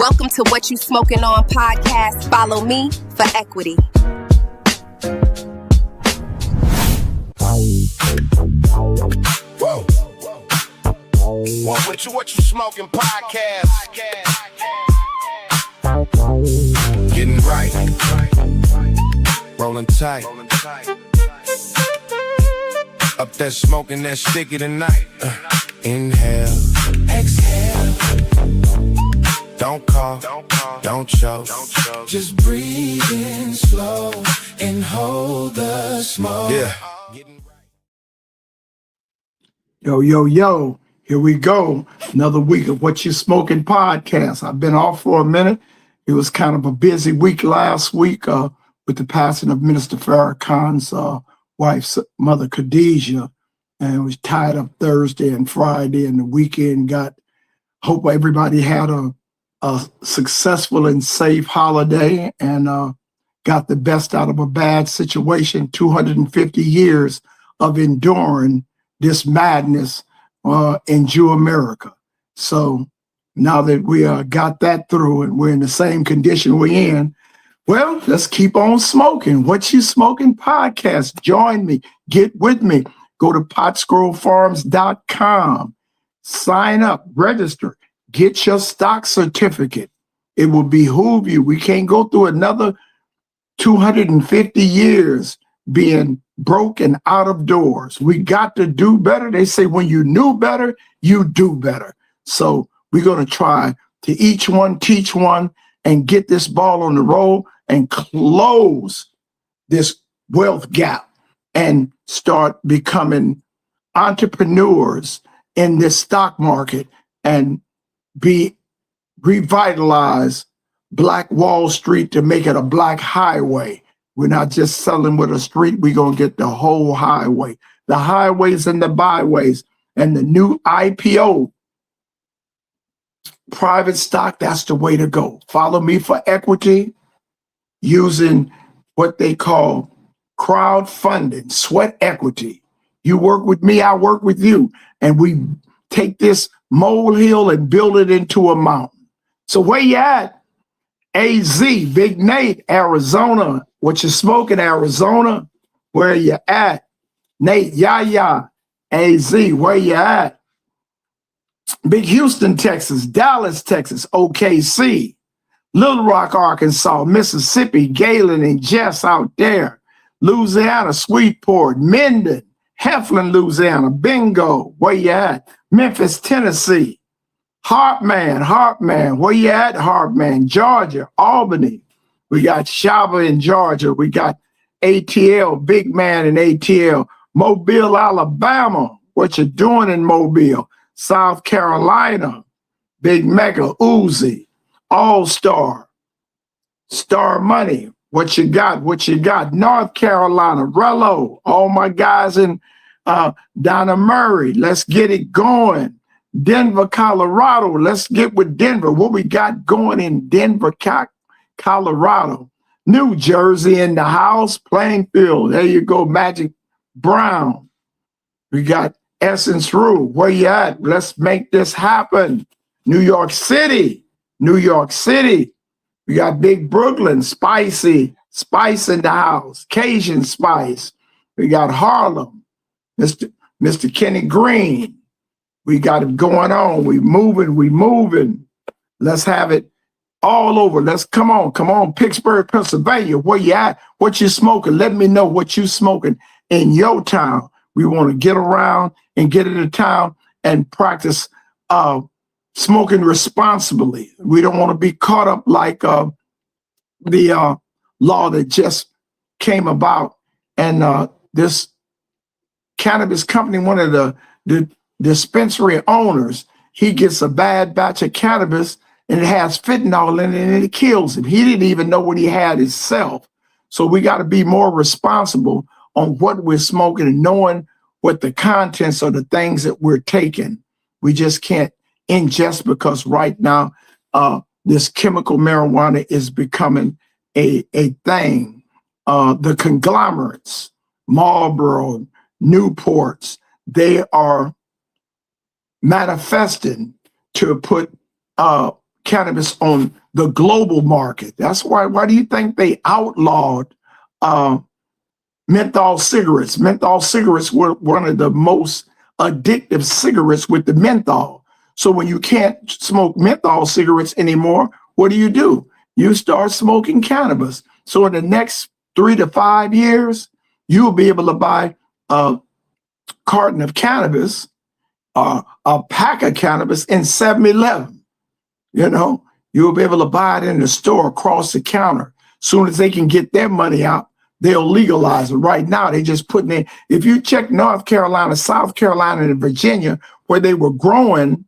Welcome to What You Smokin' On podcast. Follow me for equity. Whoa. What you smoking podcast. Getting right. Rolling tight. Up there smoking that sticky tonight. Inhale. Exhale. Don't cough. Don't choke. Just breathe in slow and hold the smoke. Yeah. Yo, here we go. Another week of What You Smoking podcast. I've been off for a minute. It was kind of a busy week last week with the passing of Minister Farrakhan's wife's mother, Khadijah. And it was tied up Thursday and Friday, and the weekend hope everybody had a successful and safe holiday and got the best out of a bad situation. 250 years of enduring this madness in Jew America. So now that we got that through and we're in the same condition we're in, well, let's keep on smoking. What You Smoking podcast. Join me. Get with me. Go to potscrollfarms.com. Sign up. Register. Get your stock certificate. It will behoove you. We can't go through another 250 years being broke and out of doors. We got to do better. They say when you knew better, you do better. So we're going to try to each one teach one and get this ball on the roll and close this wealth gap and start becoming entrepreneurs in this stock market and revitalize Black Wall Street to make it a black highway. We're not just selling with a street. We're going to get the whole highway, the highways and the byways, and the new IPO. Private stock, that's the way to go. Follow me for equity using what they call crowdfunding, sweat equity. You work with me, I work with you. And we take this molehill and build it into a mountain. So where you at? AZ, Big Nate, Arizona. What you smoking, Arizona? Where you at? Nate, Yaya, AZ, where you at? Big Houston, Texas, Dallas, Texas, OKC, Little Rock, Arkansas, Mississippi, Galen and Jess out there, Louisiana, Sweetport, Minden, Heflin, Louisiana, Bingo, where you at? Memphis, Tennessee, Hartman, where you at? Hartman, Georgia, Albany. We got Shaba in Georgia. We got ATL, Big Man in ATL, Mobile, Alabama. What you doing in Mobile? South Carolina, Big Mega, Uzi, All-Star, Star Money. What you got? North Carolina, Rello, all my guys in Donna Murray. Let's get it going. Denver, Colorado. Let's get with Denver. What we got going in Denver, Colorado. New Jersey in the house. Plainfield. There you go. Magic Brown. We got Essence Rue. Where you at? Let's make this happen. New York City. We got Big Brooklyn. Spicy. Spice in the house. Cajun Spice. We got Harlem. Mr. Kenny Green. We got it going on. We moving. Let's have it all over. Let's come on. Pittsburgh, Pennsylvania. Where you at? What you smoking? Let me know what you smoking in your town. We want to get around and get into town and practice smoking responsibly. We don't want to be caught up like the law that just came about. And this cannabis company, one of the dispensary owners, he gets a bad batch of cannabis and it has fentanyl in it and it kills him. He didn't even know what he had himself. So we got to be more responsible on what we're smoking and knowing what the contents of the things that we're taking. We just can't ingest because right now this chemical marijuana is becoming a thing. The conglomerates, Marlboro, Newports, they are manifesting to put cannabis on the global market. That's why do you think they outlawed menthol cigarettes? Menthol cigarettes were one of the most addictive cigarettes with the menthol. So when you can't smoke menthol cigarettes anymore, what do? You start smoking cannabis. So in the next 3 to 5 years, you'll be able to buy a carton of cannabis, a pack of cannabis in 7-Eleven. You know, you'll be able to buy it in the store across the counter. Soon as they can get their money out, they'll legalize it. Right now, they just putting in. If you check North Carolina, South Carolina, and Virginia, where they were growing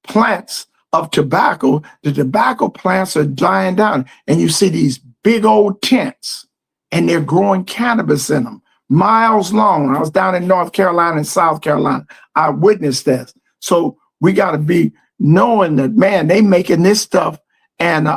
plants of tobacco, the tobacco plants are dying down. And you see these big old tents, and they're growing cannabis in them, miles long. I was down in North Carolina and South Carolina. I witnessed this. So we got to be knowing that, man, they making this stuff and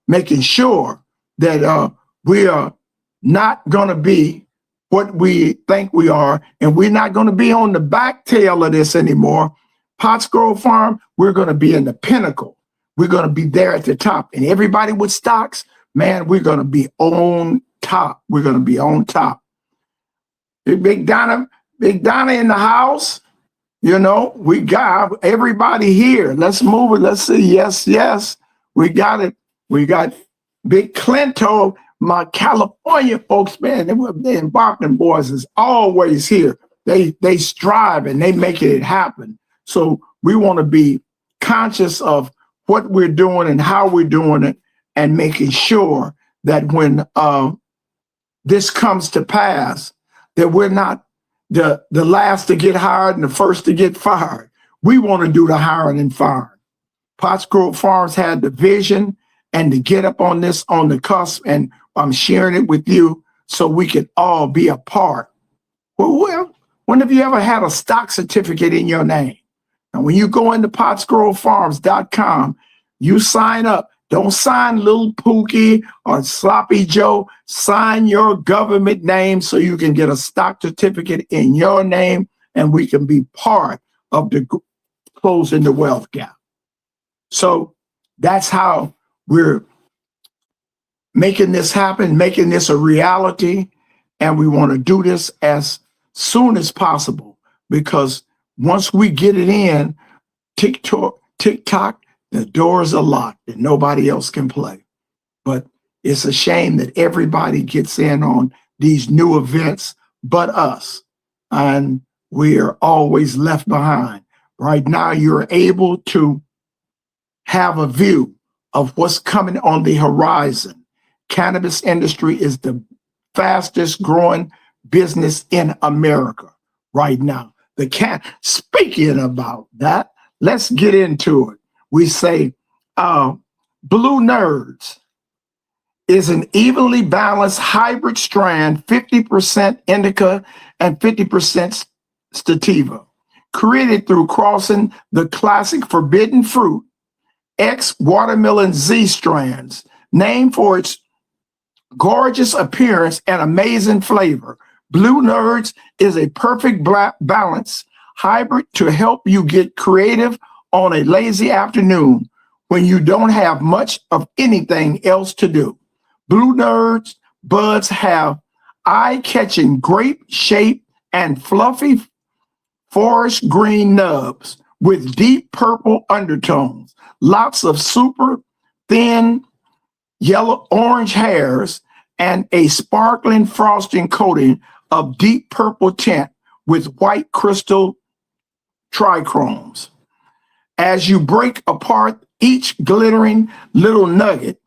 making sure that we are not going to be what we think we are, and we're not going to be on the back tail of this anymore. Pottsgrove Farm, we're going to be in the pinnacle. We're going to be there at the top. And everybody with stocks, man, we're going to be on top. We're going to be on top. Big Donna in the house. You know, we got everybody here. Let's move it. Let's see. Yes. We got it. We got Big Clinto, my California folks, man. They embarking boys is always here. They strive and they make it happen. So we want to be conscious of what we're doing and how we're doing it, and making sure that when this comes to pass, that we're not the last to get hired and the first to get fired. We want to do the hiring and firing. Pottsgrove Farms had the vision and to get up on this on the cusp, and I'm sharing it with you so we can all be a part. Well, when have you ever had a stock certificate in your name? And when you go into pottsgrovefarms.com, you sign up. Don't sign Little Pookie or Sloppy Joe. Sign your government name so you can get a stock certificate in your name, and we can be part of the closing the wealth gap. So that's how we're making this happen, making this a reality. And we want to do this as soon as possible, because once we get it in, TikTok, the doors are locked and nobody else can play. But it's a shame that everybody gets in on these new events but us, and we are always left behind. Right now, you're able to have a view of what's coming on the horizon. Cannabis industry is the fastest growing business in America right now. Speaking about that, let's get into it. We say Blue Nerds is an evenly balanced hybrid strand, 50% indica and 50% sativa, created through crossing the classic forbidden fruit X watermelon Z strands, named for its gorgeous appearance and amazing flavor. Blue Nerds is a perfect balance hybrid to help you get creative on a lazy afternoon when you don't have much of anything else to do. Blue Nerds buds have eye-catching grape shape and fluffy forest green nubs with deep purple undertones, lots of super thin yellow orange hairs, and a sparkling frosting coating of deep purple tint with white crystal trichromes. As you break apart each glittering little nugget,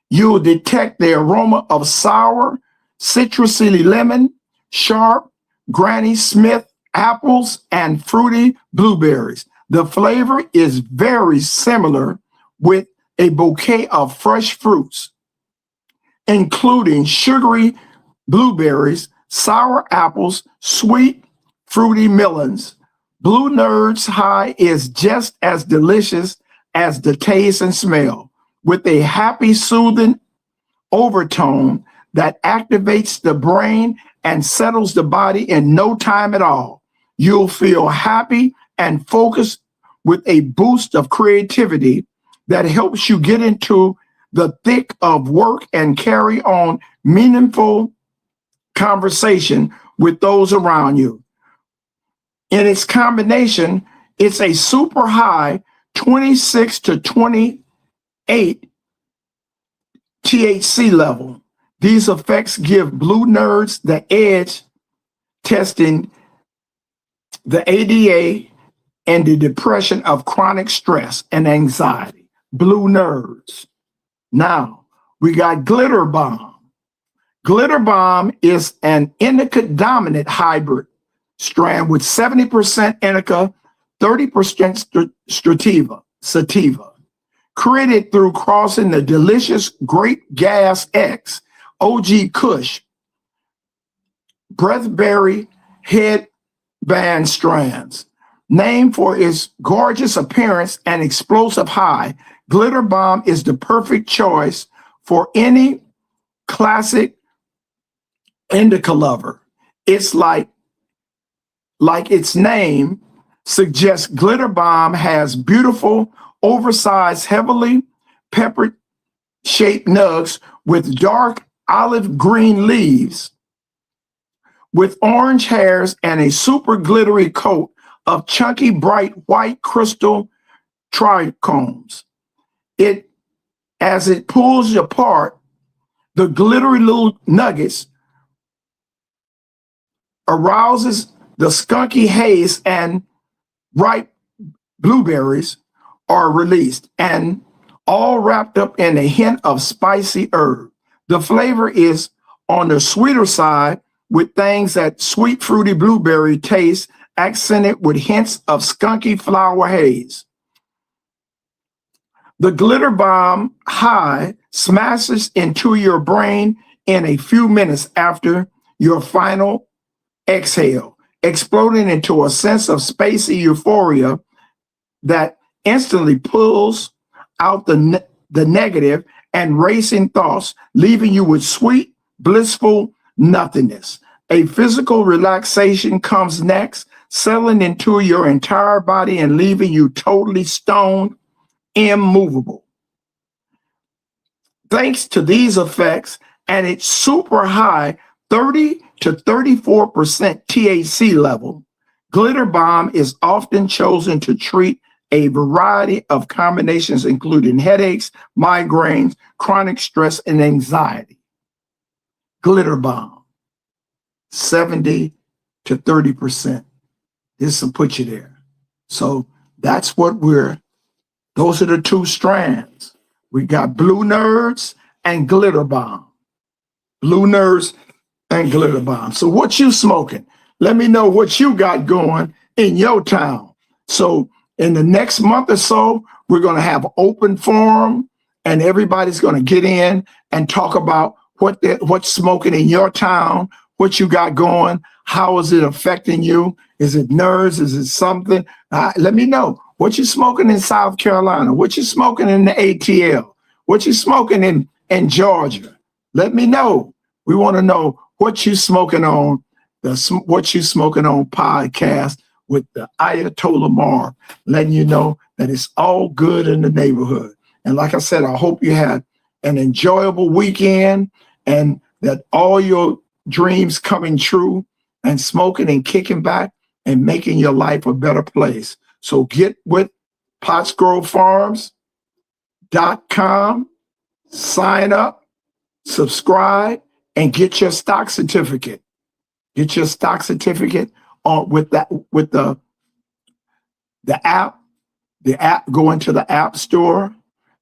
you'll detect the aroma of sour, citrusy lemon, sharp, Granny Smith apples, and fruity blueberries. The flavor is very similar, with a bouquet of fresh fruits, including sugary blueberries, sour apples, sweet, fruity melons. Blue Nerds High is just as delicious as the taste and smell, with a happy, soothing overtone that activates the brain and settles the body in no time at all. You'll feel happy and focused with a boost of creativity that helps you get into the thick of work and carry on meaningful conversation with those around you. In its combination, it's a super high 26 to 28 THC level. These effects give blue nerds the edge, testing the ADA and the depression of chronic stress and anxiety. Blue nerds. Now, we got Glitter Bomb. Glitter Bomb is an indica-dominant hybrid strand with 70% indica, 30% sativa. Created through crossing the delicious Great Gas X, OG Kush, Breathberry headband strands. Named for its gorgeous appearance and explosive high, Glitter Bomb is the perfect choice for any classic indica lover. It's like its name suggests, Glitter Bomb has beautiful, oversized, heavily peppered shaped nugs with dark olive green leaves, with orange hairs and a super glittery coat of chunky, bright white crystal trichomes. As it pulls apart, the glittery little nuggets arouses the skunky haze, and ripe blueberries are released, and all wrapped up in a hint of spicy herb. The flavor is on the sweeter side, with things that sweet fruity blueberry taste, accented with hints of skunky flower haze. The Glitter Bomb high smashes into your brain in a few minutes after your final exhale, exploding into a sense of spacey euphoria that instantly pulls out the negative and racing thoughts, leaving you with sweet, blissful nothingness. A physical relaxation comes next, settling into your entire body and leaving you totally stoned, immovable. Thanks to these effects and its super high 30 to 34% THC level, Glitter Bomb is often chosen to treat a variety of combinations, including headaches, migraines, chronic stress, and anxiety. Glitter Bomb, 70 to 30%. This will put you there. So that's what those are the two strands. We got Blue Nerds and Glitter Bomb. Blue Nerds and Glitter Bomb. So what you smoking? Let me know what you got going in your town. So in the next month or so, we're going to have open forum, and everybody's going to get in and talk about what's smoking in your town, what you got going, how is it affecting you? Is it nerves? Is it something? Let me know. What you smoking in South Carolina? What you smoking in the ATL? What you smoking in Georgia? Let me know. We want to know what you smoking on, What You Smoking On podcast with the Ayatollah Marv, letting you know that it's all good in the neighborhood. And like I said, I hope you had an enjoyable weekend and that all your dreams coming true, and smoking and kicking back and making your life a better place. So get with PottsGrowFarms.com, sign up, subscribe, and get your stock certificate. Get your stock certificate with the app. The app, go into the App Store,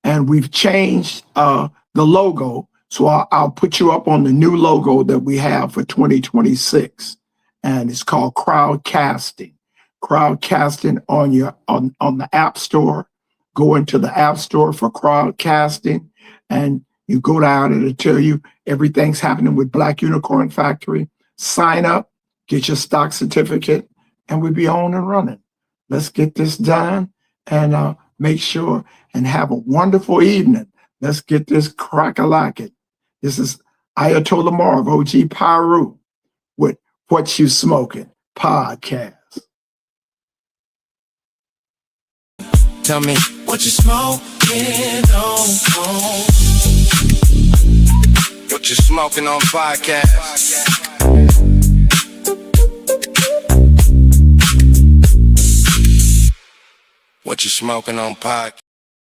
and we've changed the logo. So I'll put you up on the new logo that we have for 2026, and it's called Crowdcasting. Crowdcasting on the App Store. Go into the App Store for Crowdcasting, and you go down and it'll tell you everything's happening with Black Unicorn Factory. Sign up, get your stock certificate, and we'll be on and running. Let's get this done and make sure and have a wonderful evening. Let's get this crack-a-lackin'. This is Ayatollah Marv, OG Piru, with What You Smoking podcast. Tell me, What you smoking on? What you smoking on podcast? What you smoking on podcast?